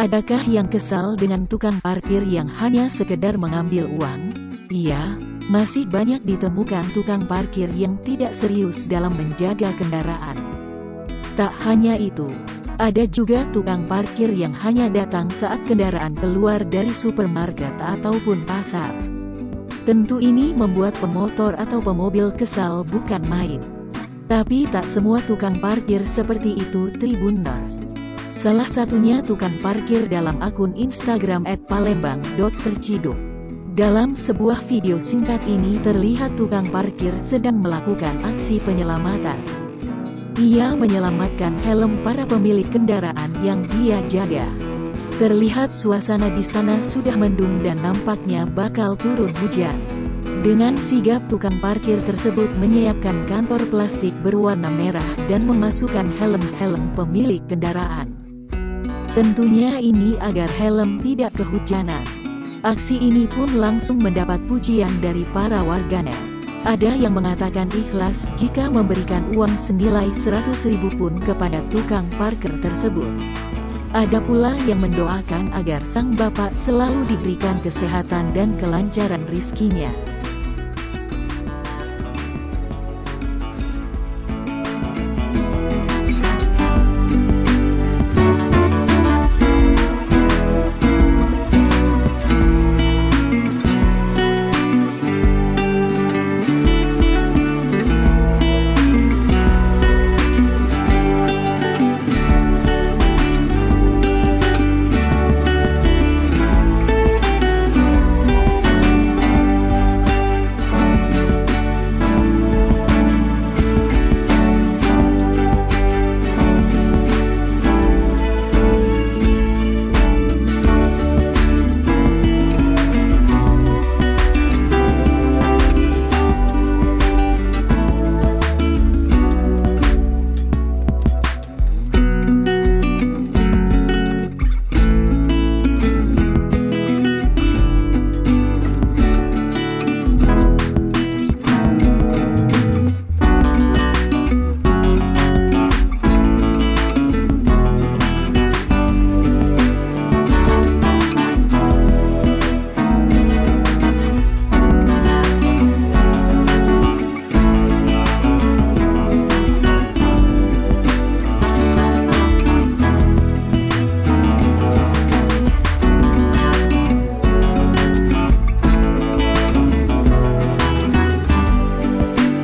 Adakah yang kesal dengan tukang parkir yang hanya sekedar mengambil uang? Iya, masih banyak ditemukan tukang parkir yang tidak serius dalam menjaga kendaraan. Tak hanya itu, ada juga tukang parkir yang hanya datang saat kendaraan keluar dari supermarket ataupun pasar. Tentu ini membuat pemotor atau pemobil kesal bukan main. Tapi tak semua tukang parkir seperti itu, Tribuners. Salah satunya tukang parkir dalam akun Instagram @palembang.terciduk. Dalam sebuah video singkat ini terlihat tukang parkir sedang melakukan aksi penyelamatan. Ia menyelamatkan helm para pemilik kendaraan yang dia jaga. Terlihat suasana di sana sudah mendung dan nampaknya bakal turun hujan. Dengan sigap tukang parkir tersebut menyiapkan kantong plastik berwarna merah dan memasukkan helm-helm pemilik kendaraan. Tentunya ini agar helm tidak kehujanan. Aksi ini pun langsung mendapat pujian dari para warganet. Ada yang mengatakan ikhlas jika memberikan uang senilai 100.000 pun kepada tukang parkir tersebut. Ada pula yang mendoakan agar sang bapak selalu diberikan kesehatan dan kelancaran rizkinya.